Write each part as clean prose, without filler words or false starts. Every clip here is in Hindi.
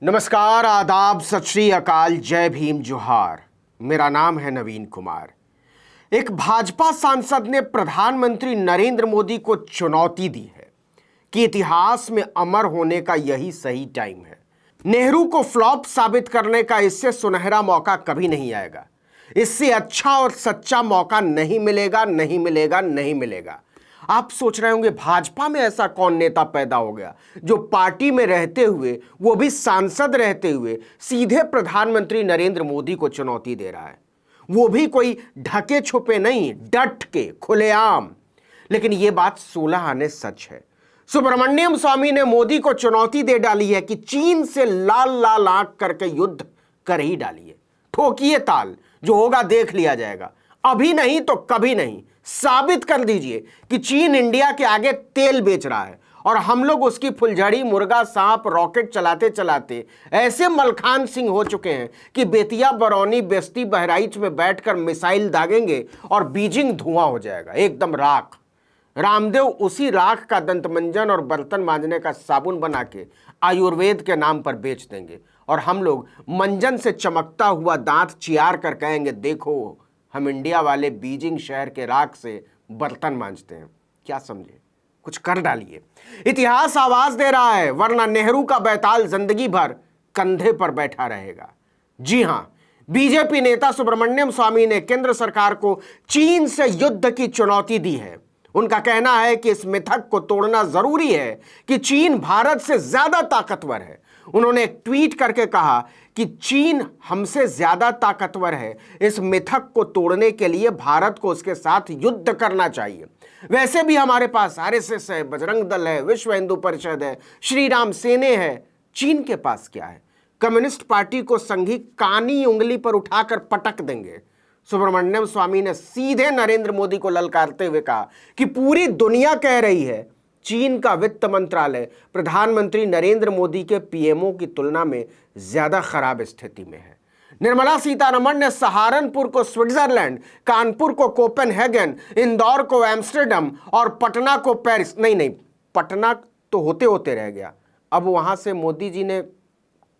नमस्कार, आदाब, सत श्री अकाल, जय भीम, जोहार। मेरा नाम है नवीन कुमार। एक भाजपा सांसद ने प्रधानमंत्री नरेंद्र मोदी को चुनौती दी है कि इतिहास में अमर होने का यही सही टाइम है। नेहरू को फ्लॉप साबित करने का इससे सुनहरा मौका कभी नहीं आएगा। इससे अच्छा और सच्चा मौका नहीं मिलेगा, नहीं मिलेगा, नहीं मिलेगा। आप सोच रहे होंगे भाजपा में ऐसा कौन नेता पैदा हो गया जो पार्टी में रहते हुए, वो भी सांसद रहते हुए, सीधे प्रधानमंत्री नरेंद्र मोदी को चुनौती दे रहा है। वो भी कोई ढके छुपे नहीं, डट के, खुलेआम। लेकिन ये बात 16 आने सच है। सुब्रमण्यम स्वामी ने मोदी को चुनौती दे डाली है कि चीन से लाल लाल आंख करके युद्ध कर ही डालिए, ठोकिए ताल, जो होगा देख लिया जाएगा। अभी नहीं तो कभी नहीं। साबित कर दीजिए कि चीन इंडिया के आगे तेल बेच रहा है और हम लोग उसकी फुलझड़ी, मुर्गा, सांप, रॉकेट चलाते चलाते ऐसे मलखान सिंह हो चुके हैं कि बेतिया, बरौनी, बेस्ती, बहराइच में बैठकर मिसाइल दागेंगे और बीजिंग धुआं हो जाएगा, एकदम राख। रामदेव उसी राख का दंतमंजन और बर्तन मांजने का साबुन बना के आयुर्वेद के नाम पर बेच देंगे और हम लोग मंजन से चमकता हुआ दांत चियार कर कहेंगे, देखो हम इंडिया वाले बीजिंग शहर के राख से बर्तन मांजते हैं। क्या समझे? कुछ कर डालिए। इतिहास आवाज दे रहा है, वरना नेहरू का बैताल जिंदगी भर कंधे पर बैठा रहेगा। जी हां, बीजेपी नेता सुब्रमण्यम स्वामी ने केंद्र सरकार को चीन से युद्ध की चुनौती दी है। उनका कहना है कि इस मिथक को तोड़ना जरूरी है कि चीन भारत से ज्यादा ताकतवर है। उन्होंने एक ट्वीट करके कहा कि चीन हमसे ज्यादा ताकतवर है। इस मिथक को तोड़ने के लिए भारत को उसके साथ युद्ध करना चाहिए। वैसे भी हमारे पास आरएसएस है, बजरंग दल है, विश्व हिंदू परिषद है, श्री राम सेने है। चीन के पास क्या है? कम्युनिस्ट पार्टी को संघी कानी उंगली पर उठाकर पटक देंगे। सुब्रमण्यम स्वामी ने सीधे नरेंद्र मोदी को ललकारते हुए कहा कि पूरी दुनिया कह रही है चीन का वित्त मंत्रालय प्रधानमंत्री नरेंद्र मोदी के पीएमओ की तुलना में ज्यादा खराब स्थिति में है। निर्मला सीतारमण ने सहारनपुर को स्विट्जरलैंड, कानपुर को कोपेनहेगन, इंदौर को एम्स्टर्डम और पटना को पेरिस, नहीं, पटना तो होते होते रह गया। अब वहां से मोदी जी ने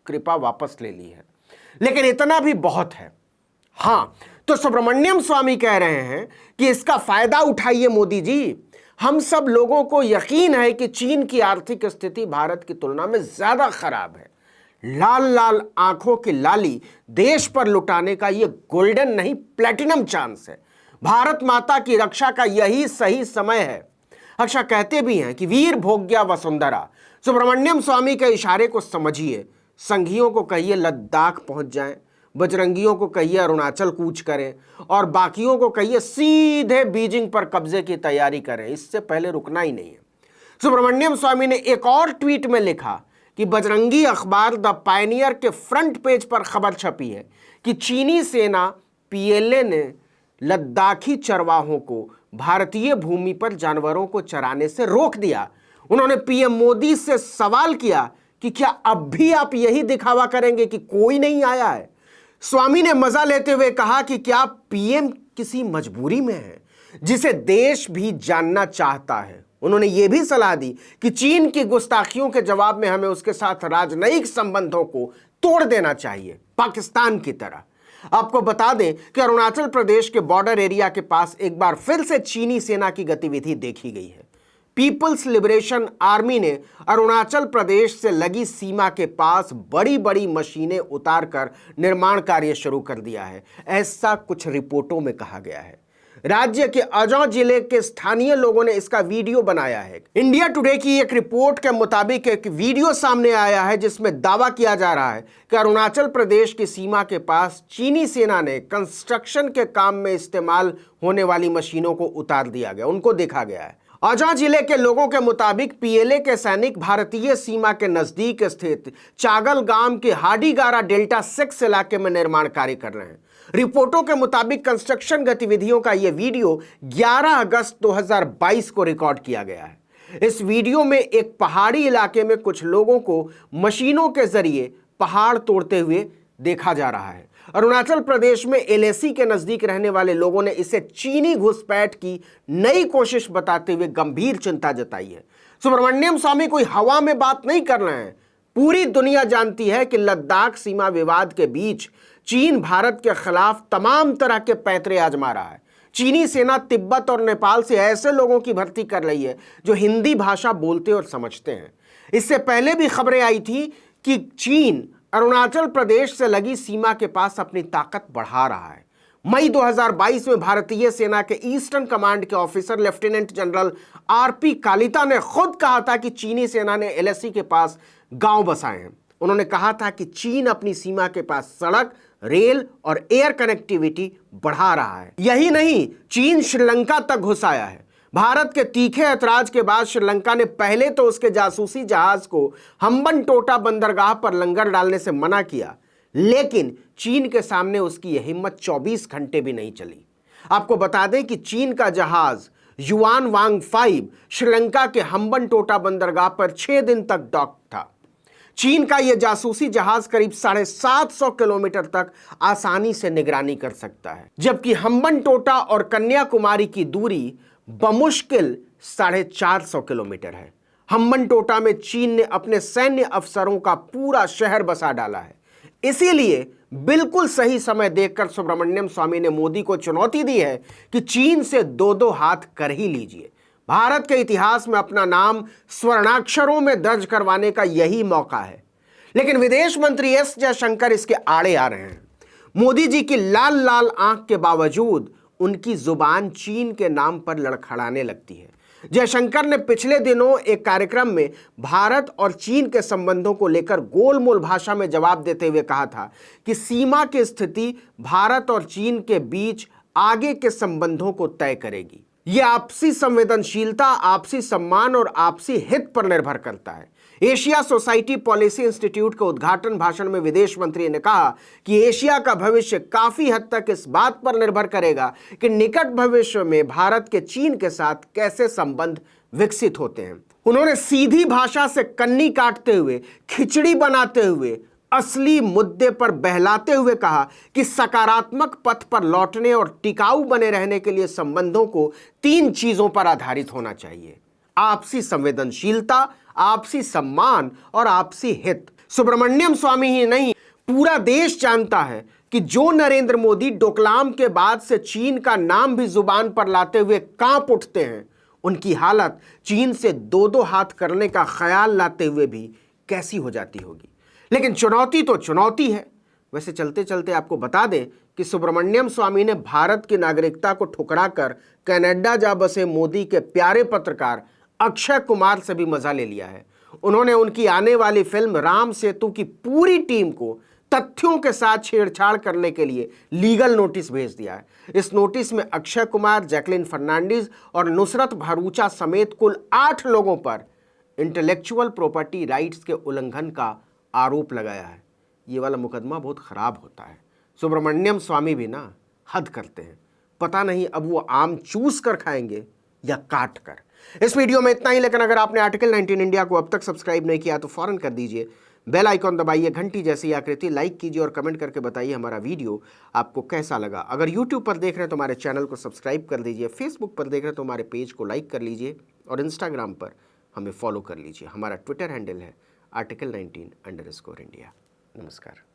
कृपा वापस ले ली है, लेकिन इतना भी बहुत है। हां, तो सुब्रमण्यम स्वामी कह रहे हैं कि इसका फायदा उठाइए मोदी जी। हम सब लोगों को यकीन है कि चीन की आर्थिक स्थिति भारत की तुलना में ज्यादा खराब है। लाल लाल आंखों की लाली देश पर लुटाने का यह गोल्डन नहीं, प्लेटिनम चांस है। भारत माता की रक्षा का यही सही समय है। अक्षा कहते भी हैं कि वीर भोग्या वसुंधरा। सुब्रमण्यम स्वामी के इशारे को समझिए। संघियों को कहिए लद्दाख पहुंच जाएं, बजरंगियों को कहिए अरुणाचल कूच करें और बाकियों को कहिए सीधे बीजिंग पर कब्जे की तैयारी करें। इससे पहले रुकना ही नहीं है। सुब्रमण्यम स्वामी ने एक और ट्वीट में लिखा कि बजरंगी अखबार द पायनियर के फ्रंट पेज पर खबर छपी है कि चीनी सेना पीएलए ने लद्दाखी चरवाहों को भारतीय भूमि पर जानवरों को चराने से रोक दिया। उन्होंने पीएम मोदी से सवाल किया कि क्या अब भी आप यही दिखावा करेंगे कि कोई नहीं आया है? स्वामी ने मजा लेते हुए कहा कि क्या पीएम किसी मजबूरी में है जिसे देश भी जानना चाहता है। उन्होंने यह भी सलाह दी कि चीन की गुस्ताखियों के जवाब में हमें उसके साथ राजनयिक संबंधों को तोड़ देना चाहिए, पाकिस्तान की तरह। आपको बता दें कि अरुणाचल प्रदेश के बॉर्डर एरिया के पास एक बार फिर से चीनी सेना की गतिविधि देखी गई है। पीपल्स लिबरेशन आर्मी ने अरुणाचल प्रदेश से लगी सीमा के पास बड़ी बड़ी मशीनें उतारकर निर्माण कार्य शुरू कर दिया है, ऐसा कुछ रिपोर्टों में कहा गया है। राज्य के अजौ जिले के स्थानीय लोगों ने इसका वीडियो बनाया है। इंडिया टुडे की एक रिपोर्ट के मुताबिक एक वीडियो सामने आया है जिसमें दावा किया जा रहा है कि अरुणाचल प्रदेश की सीमा के पास चीनी सेना ने कंस्ट्रक्शन के काम में इस्तेमाल होने वाली मशीनों को उतार दिया गया, उनको देखा गया है। अजौ जिले के लोगों के मुताबिक पीएलए के सैनिक भारतीय सीमा के नजदीक स्थित चागल गांव के हाडीगारा डेल्टा 6 इलाके में निर्माण कार्य कर रहे हैं। रिपोर्टों के मुताबिक कंस्ट्रक्शन गतिविधियों का यह वीडियो 11 अगस्त 2022 को रिकॉर्ड किया गया है। इस वीडियो में एक पहाड़ी इलाके में कुछ लोगों को मशीनों के जरिए पहाड़ तोड़ते हुए देखा जा रहा है। अरुणाचल प्रदेश में एलएसी के नजदीक रहने वाले लोगों ने इसे चीनी घुसपैठ की नई कोशिश बताते हुए गंभीर चिंता जताई है। सुब्रमण्यम स्वामी कोई हवा में बात नहीं कर रहे हैं, पूरी दुनिया जानती है कि लद्दाख सीमा विवाद के बीच चीन भारत के खिलाफ तमाम तरह के पैंतरे आजमा रहा है। चीनी सेना तिब्बत और नेपाल से ऐसे लोगों की भर्ती कर रही है जो हिंदी भाषा बोलते और समझते हैं। इससे पहले भी खबरें आई थी कि चीन अरुणाचल प्रदेश से लगी सीमा के पास अपनी ताकत बढ़ा रहा है। मई 2022 में भारतीय सेना के ईस्टर्न कमांड के officer lieutenant general RP Kalita ने खुद कहा था कि चीनी सेना ने एलएसी के पास गांव बसाए हैं। उन्होंने कहा था कि चीन अपनी सीमा के पास सड़क, रेल और एयर कनेक्टिविटी बढ़ा रहा है। यही नहीं, चीन श्रीलंका तक घुस आया है। भारत के तीखे ऐतराज के बाद श्रीलंका ने पहले तो उसके जासूसी जहाज को हम्बनटोटा बंदरगाह पर लंगर डालने से मना किया, लेकिन चीन के सामने उसकी यह हिम्मत 24 घंटे भी नहीं चली। आपको बता दें कि चीन का जहाज युआन वांग 5 श्रीलंका के हम्बनटोटा बंदरगाह पर 6 दिन तक डॉक था। चीन का यह जासूसी जहाज करीब 750 किलोमीटर तक आसानी से निगरानी कर सकता है, जबकि हम्बनटोटा और कन्याकुमारी की दूरी बमुश्किल 450 किलोमीटर है। हम्बनटोटा में चीन ने अपने सैन्य अफसरों का पूरा शहर बसा डाला है। इसीलिए बिल्कुल सही समय देखकर सुब्रमण्यम स्वामी ने मोदी को चुनौती दी है कि चीन से दो दो हाथ कर ही लीजिए। भारत के इतिहास में अपना नाम स्वर्णाक्षरों में दर्ज करवाने का यही मौका है। लेकिन विदेश मंत्री एस जयशंकर इसके आड़े आ रहे हैं। मोदी जी की लाल लाल आंख के बावजूद उनकी जुबान चीन के नाम पर लड़खड़ाने लगती है। जयशंकर ने पिछले दिनों एक कार्यक्रम में भारत और चीन के संबंधों को लेकर गोलमोल भाषा में जवाब देते हुए कहा था कि सीमा की स्थिति भारत और चीन के बीच आगे के संबंधों को तय करेगी। यह आपसी संवेदनशीलता, आपसी सम्मान और आपसी हित पर निर्भर करता है। एशिया सोसाइटी पॉलिसी इंस्टीट्यूट के उद्घाटन भाषण में विदेश मंत्री ने कहा कि एशिया का भविष्य काफी हद तक इस बात पर निर्भर करेगा कि निकट भविष्य में भारत के चीन के साथ कैसे संबंध विकसित होते हैं। उन्होंने सीधी भाषा से कन्नी काटते हुए, खिचड़ी बनाते हुए, असली मुद्दे पर बहलाते हुए कहा कि सकारात्मक पथ पर लौटने और टिकाऊ बने रहने के लिए संबंधों को 3 चीजों पर आधारित होना चाहिए: आपसी संवेदनशीलता, आपसी सम्मान और आपसी हित। सुब्रमण्यम स्वामी ही नहीं, पूरा देश जानता है कि जो नरेंद्र मोदी डोकलाम के बाद से चीन का नाम भी जुबान पर लाते हुए कांप उठते हैं, उनकी हालत चीन से दो दो हाथ करने का ख्याल लाते हुए भी कैसी हो जाती होगी। लेकिन चुनौती तो चुनौती है। वैसे चलते चलते आपको बता दें कि सुब्रमण्यम स्वामी ने भारत की नागरिकता को ठुकराकर कनाडा जा बसे मोदी के प्यारे पत्रकार अक्षय कुमार से भी मजा ले लिया है। उन्होंने उनकी आने वाली फिल्म राम सेतु की पूरी टीम को तथ्यों के साथ छेड़छाड़ करने के लिए लीगल नोटिस भेज दिया है। इस नोटिस में अक्षय कुमार, जैकलिन फर्नांडीज और नुसरत भरूचा समेत कुल 8 लोगों पर इंटेलेक्चुअल प्रॉपर्टी राइट्स के उल्लंघन का आरोप लगाया है। ये वाला मुकदमा बहुत खराब होता है। सुब्रमण्यम स्वामी भी ना हद करते हैं। पता नहीं अब वो आम चूस कर खाएंगे या काट कर। इस वीडियो में इतना ही, लेकिन अगर आपने आर्टिकल 19 इंडिया को अब तक सब्सक्राइब नहीं किया तो फौरन कर दीजिए। बेल आइकॉन दबाइए, घंटी जैसी आकृति, लाइक कीजिए और कमेंट करके बताइए हमारा वीडियो आपको कैसा लगा। अगर यूट्यूब पर देख रहे हैं तो हमारे चैनल को सब्सक्राइब कर दीजिए, फेसबुक पर देख रहे हैं तो हमारे पेज को लाइक कर लीजिए और इंस्टाग्राम पर हमें फॉलो कर लीजिए। हमारा ट्विटर हैंडल है article19_India। नमस्कार।